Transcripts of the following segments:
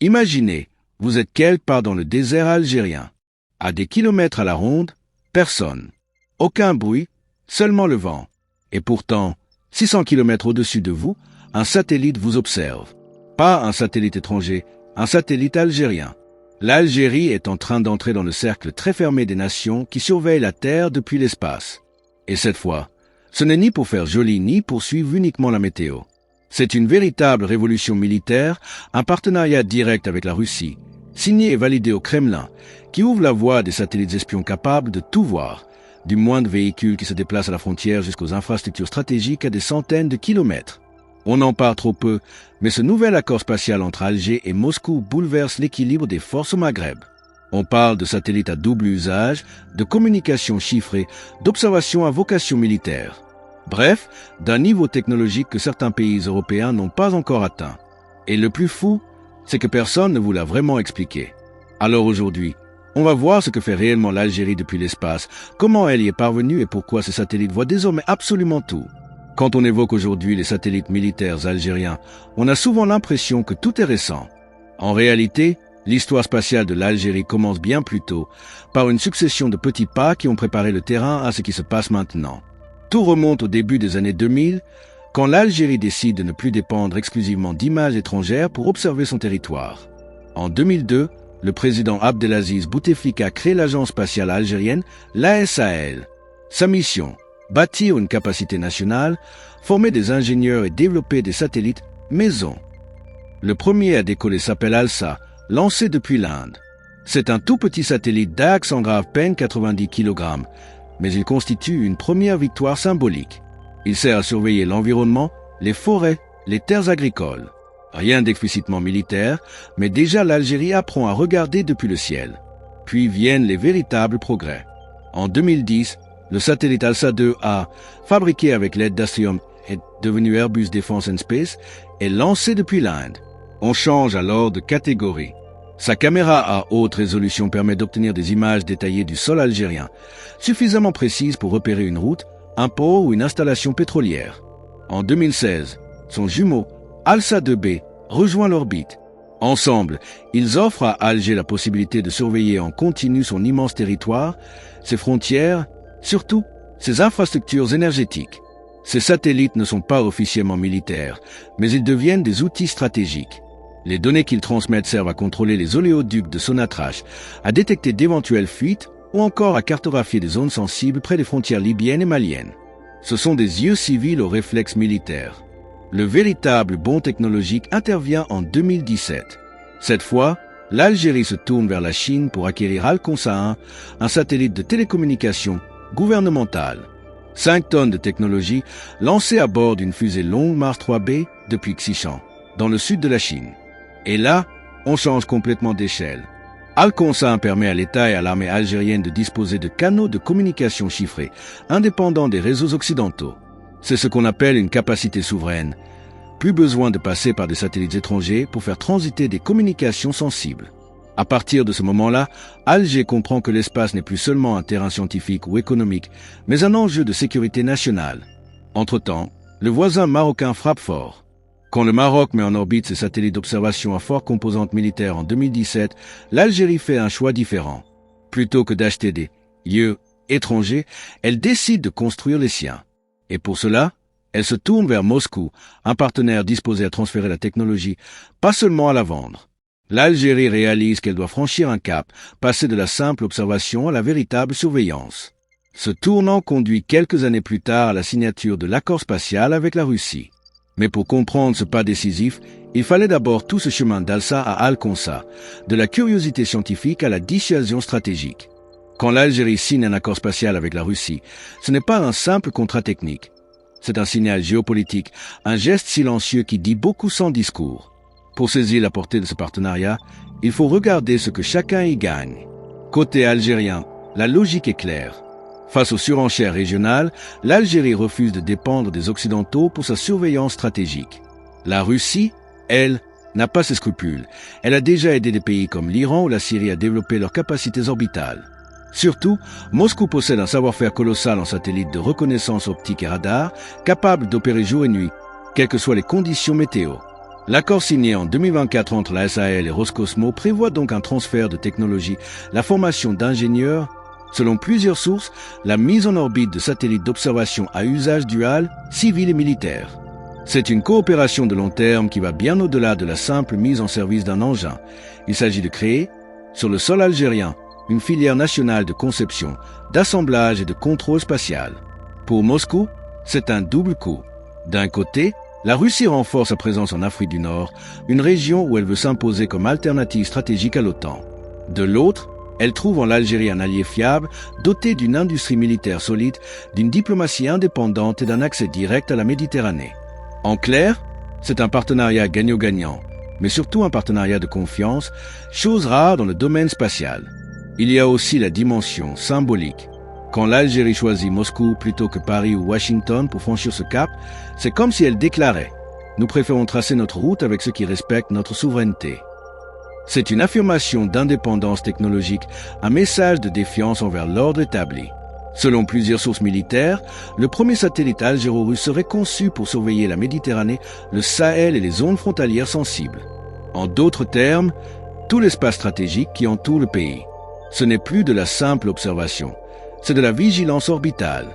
Imaginez, vous êtes quelque part dans le désert algérien. À des kilomètres à la ronde, personne. Aucun bruit, seulement le vent. Et pourtant, 600 kilomètres au-dessus de vous, un satellite vous observe. Pas un satellite étranger, un satellite algérien. L'Algérie est en train d'entrer dans le cercle très fermé des nations qui surveillent la Terre depuis l'espace. Et cette fois, ce n'est ni pour faire joli ni pour suivre uniquement la météo. C'est une véritable révolution militaire, un partenariat direct avec la Russie, signé et validé au Kremlin, qui ouvre la voie à des satellites espions capables de tout voir, du moindre véhicule qui se déplace à la frontière jusqu'aux infrastructures stratégiques à des centaines de kilomètres. On en parle trop peu, mais ce nouvel accord spatial entre Alger et Moscou bouleverse l'équilibre des forces au Maghreb. On parle de satellites à double usage, de communication chiffrée, d'observation à vocation militaire. Bref, d'un niveau technologique que certains pays européens n'ont pas encore atteint. Et le plus fou, c'est que personne ne vous l'a vraiment expliqué. Alors aujourd'hui, on va voir ce que fait réellement l'Algérie depuis l'espace, comment elle y est parvenue et pourquoi ces satellites voient désormais absolument tout. Quand on évoque aujourd'hui les satellites militaires algériens, on a souvent l'impression que tout est récent. En réalité, l'histoire spatiale de l'Algérie commence bien plus tôt, par une succession de petits pas qui ont préparé le terrain à ce qui se passe maintenant. Tout remonte au début des années 2000, quand l'Algérie décide de ne plus dépendre exclusivement d'images étrangères pour observer son territoire. En 2002, le président Abdelaziz Bouteflika crée l'agence spatiale algérienne, l'ASAL. Sa mission, bâtir une capacité nationale, former des ingénieurs et développer des satellites maison. Le premier à décoller s'appelle ALSA, lancé depuis l'Inde. C'est un tout petit satellite d'axe en grave peine 90 kg, mais il constitue une première victoire symbolique. Il sert à surveiller l'environnement, les forêts, les terres agricoles. Rien d'explicitement militaire, mais déjà l'Algérie apprend à regarder depuis le ciel. Puis viennent les véritables progrès. En 2010, le satellite ALSA-2A, fabriqué avec l'aide d'Astrium et devenu Airbus Defence and Space, est lancé depuis l'Inde. On change alors de catégorie. Sa caméra à haute résolution permet d'obtenir des images détaillées du sol algérien, suffisamment précises pour repérer une route, un port ou une installation pétrolière. En 2016, son jumeau, ALSA-2B, rejoint l'orbite. Ensemble, ils offrent à Alger la possibilité de surveiller en continu son immense territoire, ses frontières, surtout ses infrastructures énergétiques. Ces satellites ne sont pas officiellement militaires, mais ils deviennent des outils stratégiques. Les données qu'ils transmettent servent à contrôler les oléoducs de Sonatrach, à détecter d'éventuelles fuites ou encore à cartographier des zones sensibles près des frontières libyennes et maliennes. Ce sont des yeux civils aux réflexes militaires. Le véritable bond technologique intervient en 2017. Cette fois, l'Algérie se tourne vers la Chine pour acquérir Alconsa 1, un satellite de télécommunication gouvernemental. 5 tonnes de technologie lancées à bord d'une fusée Long March 3B depuis Xishan, dans le sud de la Chine. Et là, on change complètement d'échelle. Alconsa 1 permet à l'État et à l'armée algérienne de disposer de canaux de communication chiffrés, indépendants des réseaux occidentaux. C'est ce qu'on appelle une capacité souveraine. Plus besoin de passer par des satellites étrangers pour faire transiter des communications sensibles. À partir de ce moment-là, Alger comprend que l'espace n'est plus seulement un terrain scientifique ou économique, mais un enjeu de sécurité nationale. Entre-temps, le voisin marocain frappe fort. Quand le Maroc met en orbite ses satellites d'observation à forte composante militaire en 2017, l'Algérie fait un choix différent. Plutôt que d'acheter des lieux étrangers, elle décide de construire les siens. Et pour cela, elle se tourne vers Moscou, un partenaire disposé à transférer la technologie, pas seulement à la vendre. L'Algérie réalise qu'elle doit franchir un cap, passer de la simple observation à la véritable surveillance. Ce tournant conduit quelques années plus tard à la signature de l'accord spatial avec la Russie. Mais pour comprendre ce pas décisif, il fallait d'abord tout ce chemin d'Alsa à Alconsa, de la curiosité scientifique à la dissuasion stratégique. Quand l'Algérie signe un accord spatial avec la Russie, ce n'est pas un simple contrat technique. C'est un signal géopolitique, un geste silencieux qui dit beaucoup sans discours. Pour saisir la portée de ce partenariat, il faut regarder ce que chacun y gagne. Côté algérien, la logique est claire. Face aux surenchères régionales, l'Algérie refuse de dépendre des Occidentaux pour sa surveillance stratégique. La Russie, elle, n'a pas ces scrupules. Elle a déjà aidé des pays comme l'Iran ou la Syrie à développer leurs capacités orbitales. Surtout, Moscou possède un savoir-faire colossal en satellites de reconnaissance optique et radar, capable d'opérer jour et nuit, quelles que soient les conditions météo. L'accord signé en 2024 entre la SAL et Roscosmos prévoit donc un transfert de technologie, la formation d'ingénieurs, selon plusieurs sources, la mise en orbite de satellites d'observation à usage dual, civil et militaire. C'est une coopération de long terme qui va bien au-delà de la simple mise en service d'un engin. Il s'agit de créer, sur le sol algérien, une filière nationale de conception, d'assemblage et de contrôle spatial. Pour Moscou, c'est un double coup. D'un côté, la Russie renforce sa présence en Afrique du Nord, une région où elle veut s'imposer comme alternative stratégique à l'OTAN. De l'autre, elle trouve en l'Algérie un allié fiable, doté d'une industrie militaire solide, d'une diplomatie indépendante et d'un accès direct à la Méditerranée. En clair, c'est un partenariat gagnant-gagnant, mais surtout un partenariat de confiance, chose rare dans le domaine spatial. Il y a aussi la dimension symbolique. Quand l'Algérie choisit Moscou plutôt que Paris ou Washington pour franchir ce cap, c'est comme si elle déclarait « Nous préférons tracer notre route avec ceux qui respectent notre souveraineté ». C'est une affirmation d'indépendance technologique, un message de défiance envers l'ordre établi. Selon plusieurs sources militaires, le premier satellite algéro-russe serait conçu pour surveiller la Méditerranée, le Sahel et les zones frontalières sensibles. En d'autres termes, tout l'espace stratégique qui entoure le pays. Ce n'est plus de la simple observation, c'est de la vigilance orbitale.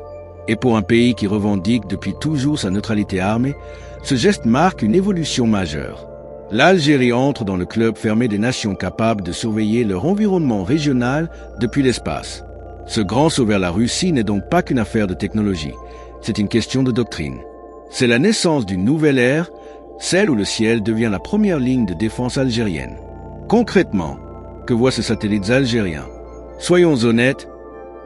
Et pour un pays qui revendique depuis toujours sa neutralité armée, ce geste marque une évolution majeure. L'Algérie entre dans le club fermé des nations capables de surveiller leur environnement régional depuis l'espace. Ce grand saut vers la Russie n'est donc pas qu'une affaire de technologie, c'est une question de doctrine. C'est la naissance d'une nouvelle ère, celle où le ciel devient la première ligne de défense algérienne. Concrètement, que voient ces satellites algériens? Soyons honnêtes,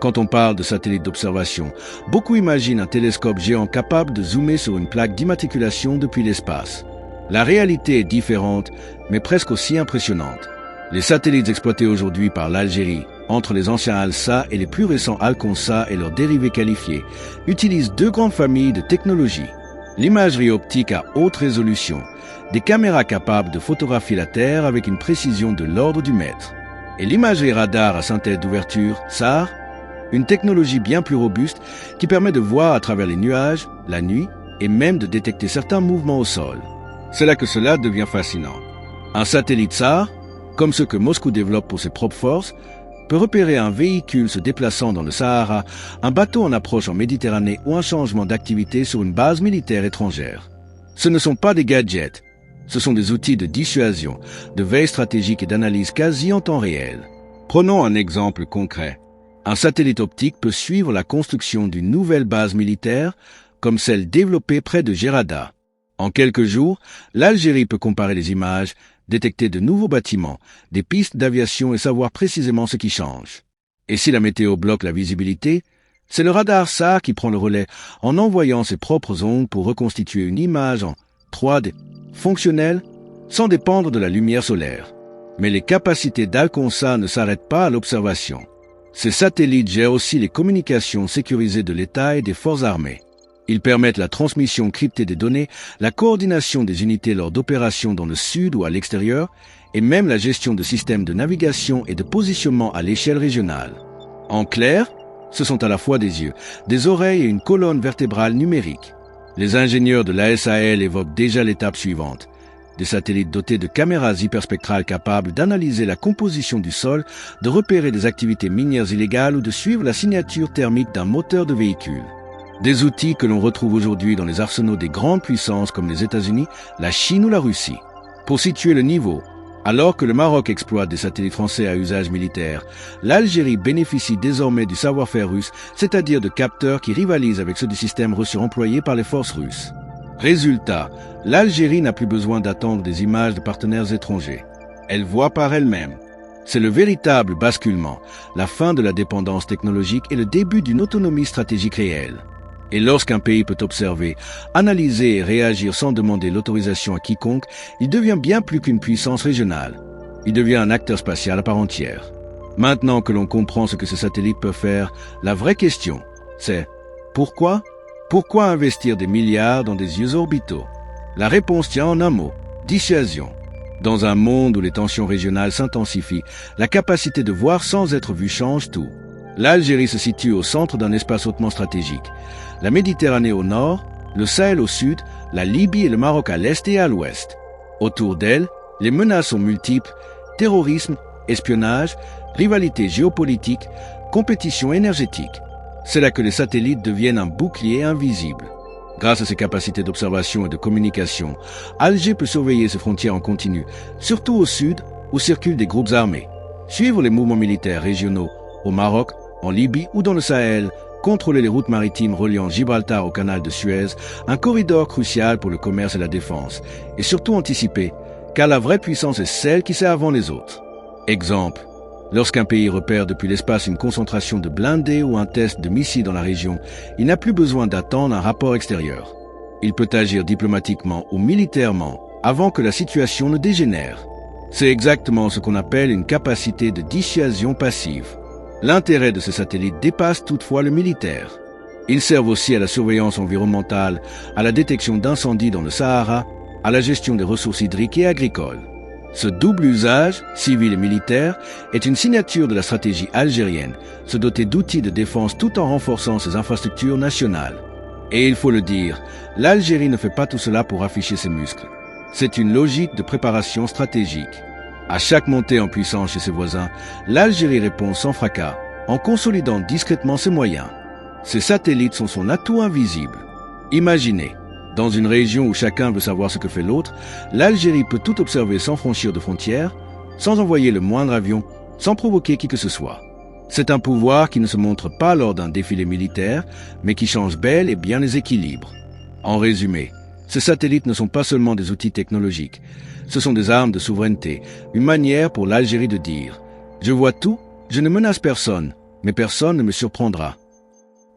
quand on parle de satellites d'observation, beaucoup imaginent un télescope géant capable de zoomer sur une plaque d'immatriculation depuis l'espace. La réalité est différente, mais presque aussi impressionnante. Les satellites exploités aujourd'hui par l'Algérie, entre les anciens Al-Sa et les plus récents Al-Konsa et leurs dérivés qualifiés, utilisent deux grandes familles de technologies. L'imagerie optique à haute résolution, des caméras capables de photographier la Terre avec une précision de l'ordre du mètre. Et l'imagerie radar à synthèse d'ouverture, SAR, une technologie bien plus robuste qui permet de voir à travers les nuages, la nuit, et même de détecter certains mouvements au sol. C'est là que cela devient fascinant. Un satellite SAR, comme ceux que Moscou développe pour ses propres forces, peut repérer un véhicule se déplaçant dans le Sahara, un bateau en approche en Méditerranée ou un changement d'activité sur une base militaire étrangère. Ce ne sont pas des gadgets, ce sont des outils de dissuasion, de veille stratégique et d'analyse quasi en temps réel. Prenons un exemple concret. Un satellite optique peut suivre la construction d'une nouvelle base militaire, comme celle développée près de Gerada. En quelques jours, l'Algérie peut comparer les images, détecter de nouveaux bâtiments, des pistes d'aviation et savoir précisément ce qui change. Et si la météo bloque la visibilité, c'est le radar SAR qui prend le relais en envoyant ses propres ondes pour reconstituer une image en 3D fonctionnelle sans dépendre de la lumière solaire. Mais les capacités d'Al-Konsa ne s'arrêtent pas à l'observation. Ces satellites gèrent aussi les communications sécurisées de l'État et des forces armées. Ils permettent la transmission cryptée des données, la coordination des unités lors d'opérations dans le sud ou à l'extérieur, et même la gestion de systèmes de navigation et de positionnement à l'échelle régionale. En clair, ce sont à la fois des yeux, des oreilles et une colonne vertébrale numérique. Les ingénieurs de la SAL évoquent déjà l'étape suivante. Des satellites dotés de caméras hyperspectrales capables d'analyser la composition du sol, de repérer des activités minières illégales ou de suivre la signature thermique d'un moteur de véhicule. Des outils que l'on retrouve aujourd'hui dans les arsenaux des grandes puissances comme les États-Unis, la Chine ou la Russie. Pour situer le niveau, alors que le Maroc exploite des satellites français à usage militaire, l'Algérie bénéficie désormais du savoir-faire russe, c'est-à-dire de capteurs qui rivalisent avec ceux du système reçu employé par les forces russes. Résultat, l'Algérie n'a plus besoin d'attendre des images de partenaires étrangers. Elle voit par elle-même. C'est le véritable basculement, la fin de la dépendance technologique et le début d'une autonomie stratégique réelle. Et lorsqu'un pays peut observer, analyser et réagir sans demander l'autorisation à quiconque, il devient bien plus qu'une puissance régionale. Il devient un acteur spatial à part entière. Maintenant que l'on comprend ce que ces satellites peuvent faire, la vraie question, c'est pourquoi? Pourquoi investir des milliards dans des yeux orbitaux? La réponse tient en un mot, dissuasion. Dans un monde où les tensions régionales s'intensifient, la capacité de voir sans être vu change tout. L'Algérie se situe au centre d'un espace hautement stratégique. La Méditerranée au nord, le Sahel au sud, la Libye et le Maroc à l'est et à l'ouest. Autour d'elle, les menaces sont multiples: terrorisme, espionnage, rivalité géopolitique, compétition énergétique. C'est là que les satellites deviennent un bouclier invisible. Grâce à ses capacités d'observation et de communication, Alger peut surveiller ses frontières en continu, surtout au sud où circulent des groupes armés, suivre les mouvements militaires régionaux au Maroc, en Libye ou dans le Sahel, contrôler les routes maritimes reliant Gibraltar au canal de Suez, un corridor crucial pour le commerce et la défense, et surtout anticiper, car la vraie puissance est celle qui sait avant les autres. Exemple, lorsqu'un pays repère depuis l'espace une concentration de blindés ou un test de missiles dans la région, il n'a plus besoin d'attendre un rapport extérieur. Il peut agir diplomatiquement ou militairement avant que la situation ne dégénère. C'est exactement ce qu'on appelle une capacité de dissuasion passive. L'intérêt de ces satellites dépasse toutefois le militaire. Ils servent aussi à la surveillance environnementale, à la détection d'incendies dans le Sahara, à la gestion des ressources hydriques et agricoles. Ce double usage, civil et militaire, est une signature de la stratégie algérienne, se doter d'outils de défense tout en renforçant ses infrastructures nationales. Et il faut le dire, l'Algérie ne fait pas tout cela pour afficher ses muscles. C'est une logique de préparation stratégique. À chaque montée en puissance chez ses voisins, l'Algérie répond sans fracas, en consolidant discrètement ses moyens. Ces satellites sont son atout invisible. Imaginez, dans une région où chacun veut savoir ce que fait l'autre, l'Algérie peut tout observer sans franchir de frontières, sans envoyer le moindre avion, sans provoquer qui que ce soit. C'est un pouvoir qui ne se montre pas lors d'un défilé militaire, mais qui change bel et bien les équilibres. En résumé, ces satellites ne sont pas seulement des outils technologiques, ce sont des armes de souveraineté, une manière pour l'Algérie de dire « Je vois tout, je ne menace personne, mais personne ne me surprendra ».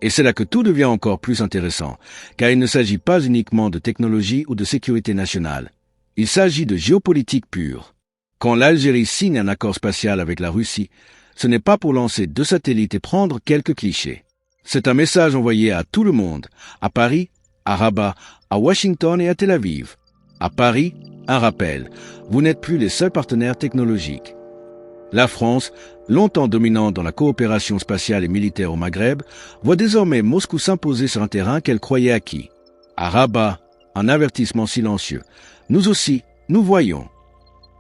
Et c'est là que tout devient encore plus intéressant, car il ne s'agit pas uniquement de technologie ou de sécurité nationale. Il s'agit de géopolitique pure. Quand l'Algérie signe un accord spatial avec la Russie, ce n'est pas pour lancer 2 satellites et prendre quelques clichés. C'est un message envoyé à tout le monde, à Paris, à Rabat, à Washington et à Tel Aviv. À Paris, un rappel, vous n'êtes plus les seuls partenaires technologiques. La France, longtemps dominante dans la coopération spatiale et militaire au Maghreb, voit désormais Moscou s'imposer sur un terrain qu'elle croyait acquis. À Rabat, un avertissement silencieux. Nous aussi, nous voyons.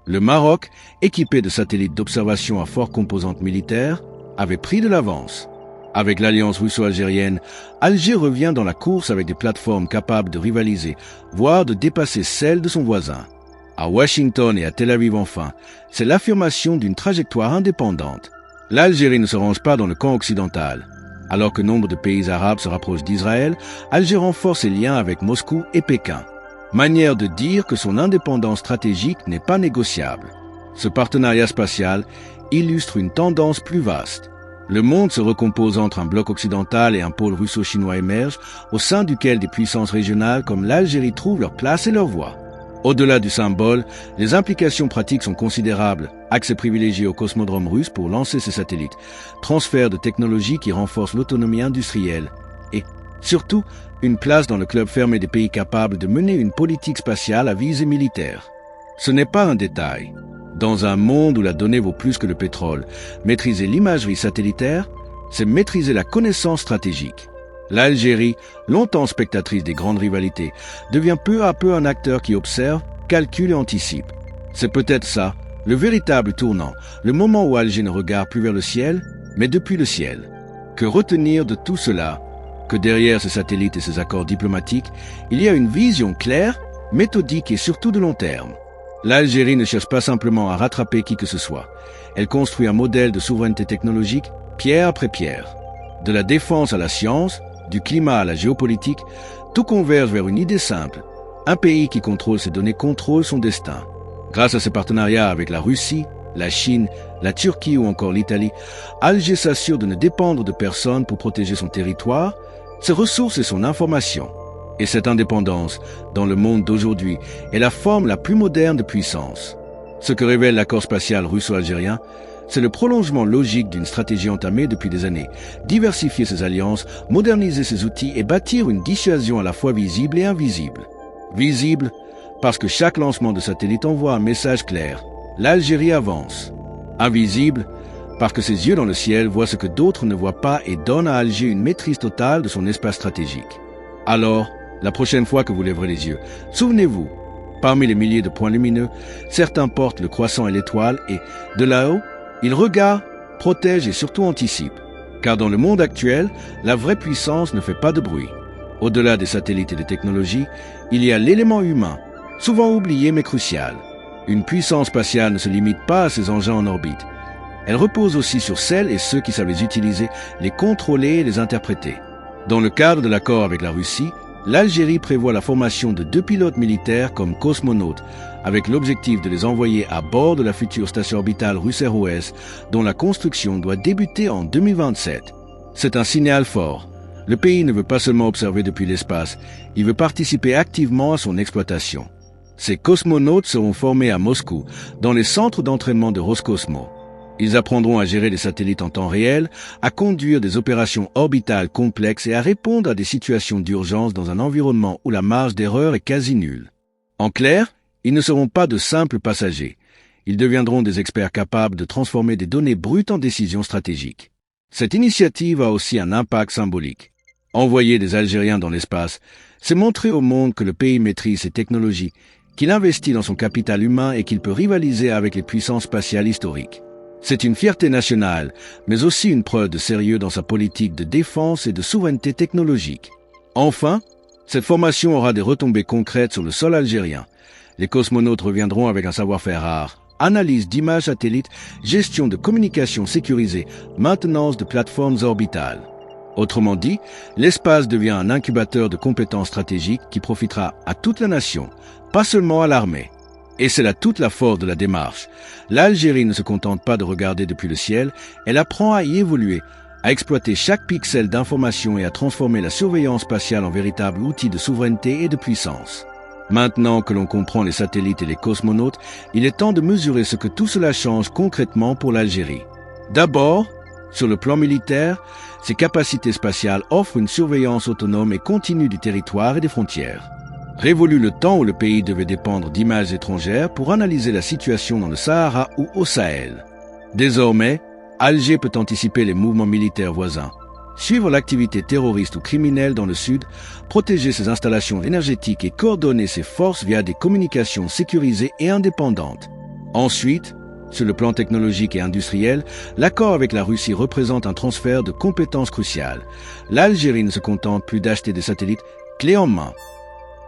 Le Maroc, équipé de satellites d'observation à forte composante militaire, avait pris de l'avance. Avec l'alliance russo-algérienne, Alger revient dans la course avec des plateformes capables de rivaliser, voire de dépasser celles de son voisin. À Washington et à Tel Aviv enfin, c'est l'affirmation d'une trajectoire indépendante. L'Algérie ne se range pas dans le camp occidental. Alors que nombre de pays arabes se rapprochent d'Israël, Alger renforce ses liens avec Moscou et Pékin. Manière de dire que son indépendance stratégique n'est pas négociable. Ce partenariat spatial illustre une tendance plus vaste. Le monde se recompose entre un bloc occidental et un pôle russo-chinois émerge, au sein duquel des puissances régionales comme l'Algérie trouvent leur place et leur voix. Au-delà du symbole, les implications pratiques sont considérables. Accès privilégié au cosmodrome russe pour lancer ses satellites, transfert de technologies qui renforcent l'autonomie industrielle et, surtout, une place dans le club fermé des pays capables de mener une politique spatiale à visée militaire. Ce n'est pas un détail. Dans un monde où la donnée vaut plus que le pétrole, maîtriser l'imagerie satellitaire, c'est maîtriser la connaissance stratégique. L'Algérie, longtemps spectatrice des grandes rivalités, devient peu à peu un acteur qui observe, calcule et anticipe. C'est peut-être ça, le véritable tournant, le moment où Alger ne regarde plus vers le ciel, mais depuis le ciel. Que retenir de tout cela? Que derrière ces satellites et ces accords diplomatiques, il y a une vision claire, méthodique et surtout de long terme. L'Algérie ne cherche pas simplement à rattraper qui que ce soit. Elle construit un modèle de souveraineté technologique, pierre après pierre. De la défense à la science, du climat à la géopolitique, tout converge vers une idée simple. Un pays qui contrôle ses données contrôle son destin. Grâce à ses partenariats avec la Russie, la Chine, la Turquie ou encore l'Italie, Alger s'assure de ne dépendre de personne pour protéger son territoire, ses ressources et son information. Et cette indépendance, dans le monde d'aujourd'hui, est la forme la plus moderne de puissance. Ce que révèle l'accord spatial russo-algérien, c'est le prolongement logique d'une stratégie entamée depuis des années. Diversifier ses alliances, moderniser ses outils et bâtir une dissuasion à la fois visible et invisible. Visible, parce que chaque lancement de satellite envoie un message clair. L'Algérie avance. Invisible, parce que ses yeux dans le ciel voient ce que d'autres ne voient pas et donnent à Alger une maîtrise totale de son espace stratégique. Alors, la prochaine fois que vous lèverez les yeux, souvenez-vous, Parmi les milliers de points lumineux, certains portent le croissant et l'étoile et, de là-haut, ils regardent, protègent et surtout anticipent. Car dans le monde actuel, la vraie puissance ne fait pas de bruit. Au-delà des satellites et des technologies, il y a l'élément humain, souvent oublié mais crucial. Une puissance spatiale ne se limite pas à ses engins en orbite. Elle repose aussi sur celles et ceux qui savent les utiliser, les contrôler et les interpréter. Dans le cadre de l'accord avec la Russie, l'Algérie prévoit la formation de 2 pilotes militaires comme cosmonautes, avec l'objectif de les envoyer à bord de la future station orbitale russe ROS, dont la construction doit débuter en 2027. C'est un signal fort. Le pays ne veut pas seulement observer depuis l'espace, il veut participer activement à son exploitation. Ces cosmonautes seront formés à Moscou, dans les centres d'entraînement de Roscosmos. Ils apprendront à gérer les satellites en temps réel, à conduire des opérations orbitales complexes et à répondre à des situations d'urgence dans un environnement où la marge d'erreur est quasi nulle. En clair, ils ne seront pas de simples passagers. Ils deviendront des experts capables de transformer des données brutes en décisions stratégiques. Cette initiative a aussi un impact symbolique. Envoyer des Algériens dans l'espace, c'est montrer au monde que le pays maîtrise ses technologies, qu'il investit dans son capital humain et qu'il peut rivaliser avec les puissances spatiales historiques. C'est une fierté nationale, mais aussi une preuve de sérieux dans sa politique de défense et de souveraineté technologique. Enfin, cette formation aura des retombées concrètes sur le sol algérien. Les cosmonautes reviendront avec un savoir-faire rare, analyse d'images satellites, gestion de communications sécurisées, maintenance de plateformes orbitales. Autrement dit, l'espace devient un incubateur de compétences stratégiques qui profitera à toute la nation, pas seulement à l'armée. Et c'est là toute la force de la démarche. L'Algérie ne se contente pas de regarder depuis le ciel, elle apprend à y évoluer, à exploiter chaque pixel d'information et à transformer la surveillance spatiale en véritable outil de souveraineté et de puissance. Maintenant que l'on comprend les satellites et les cosmonautes, il est temps de mesurer ce que tout cela change concrètement pour l'Algérie. D'abord, sur le plan militaire, ses capacités spatiales offrent une surveillance autonome et continue du territoire et des frontières. Révolu le temps où le pays devait dépendre d'images étrangères pour analyser la situation dans le Sahara ou au Sahel. Désormais, Alger peut anticiper les mouvements militaires voisins, suivre l'activité terroriste ou criminelle dans le sud, protéger ses installations énergétiques et coordonner ses forces via des communications sécurisées et indépendantes. Ensuite, sur le plan technologique et industriel, l'accord avec la Russie représente un transfert de compétences cruciales. L'Algérie ne se contente plus d'acheter des satellites clés en main.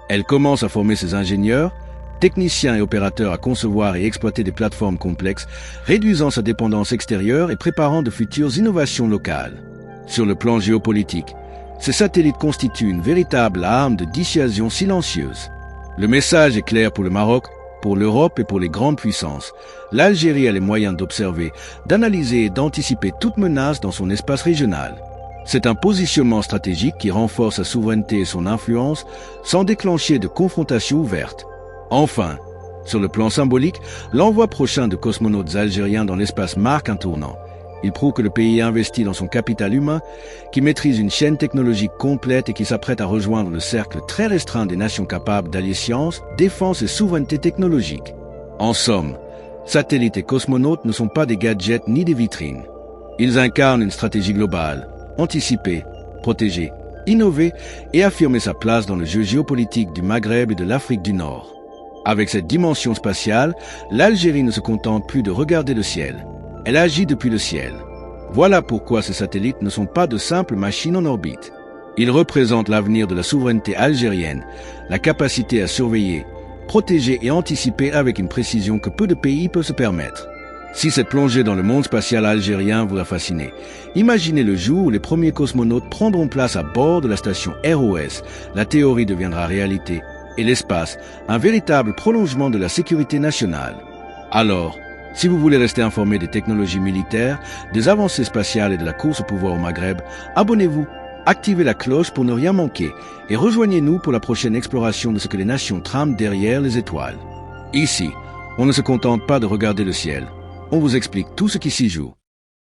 Elle commence à former ses ingénieurs, techniciens et opérateurs à concevoir et exploiter des plateformes complexes, réduisant sa dépendance extérieure et préparant de futures innovations locales. Sur le plan géopolitique, ces satellites constituent une véritable arme de dissuasion silencieuse. Le message est clair pour le Maroc, pour l'Europe et pour les grandes puissances. L'Algérie a les moyens d'observer, d'analyser et d'anticiper toute menace dans son espace régional. C'est un positionnement stratégique qui renforce sa souveraineté et son influence sans déclencher de confrontation ouverte. Enfin, sur le plan symbolique, l'envoi prochain de cosmonautes algériens dans l'espace marque un tournant. Il prouve que le pays investit dans son capital humain, qui maîtrise une chaîne technologique complète et qui s'apprête à rejoindre le cercle très restreint des nations capables d'allier science, défense et souveraineté technologique. En somme, satellites et cosmonautes ne sont pas des gadgets ni des vitrines. Ils incarnent une stratégie globale, anticiper, protéger, innover et affirmer sa place dans le jeu géopolitique du Maghreb et de l'Afrique du Nord. Avec cette dimension spatiale, l'Algérie ne se contente plus de regarder le ciel. Elle agit depuis le ciel. Voilà pourquoi ces satellites ne sont pas de simples machines en orbite. Ils représentent l'avenir de la souveraineté algérienne, la capacité à surveiller, protéger et anticiper avec une précision que peu de pays peuvent se permettre. Si cette plongée dans le monde spatial algérien vous a fasciné, imaginez le jour où les premiers cosmonautes prendront place à bord de la station ROS. La théorie deviendra réalité et l'espace, un véritable prolongement de la sécurité nationale. Alors, si vous voulez rester informé des technologies militaires, des avancées spatiales et de la course au pouvoir au Maghreb, abonnez-vous, activez la cloche pour ne rien manquer et rejoignez-nous pour la prochaine exploration de ce que les nations trament derrière les étoiles. Ici, on ne se contente pas de regarder le ciel, on vous explique tout ce qui s'y joue.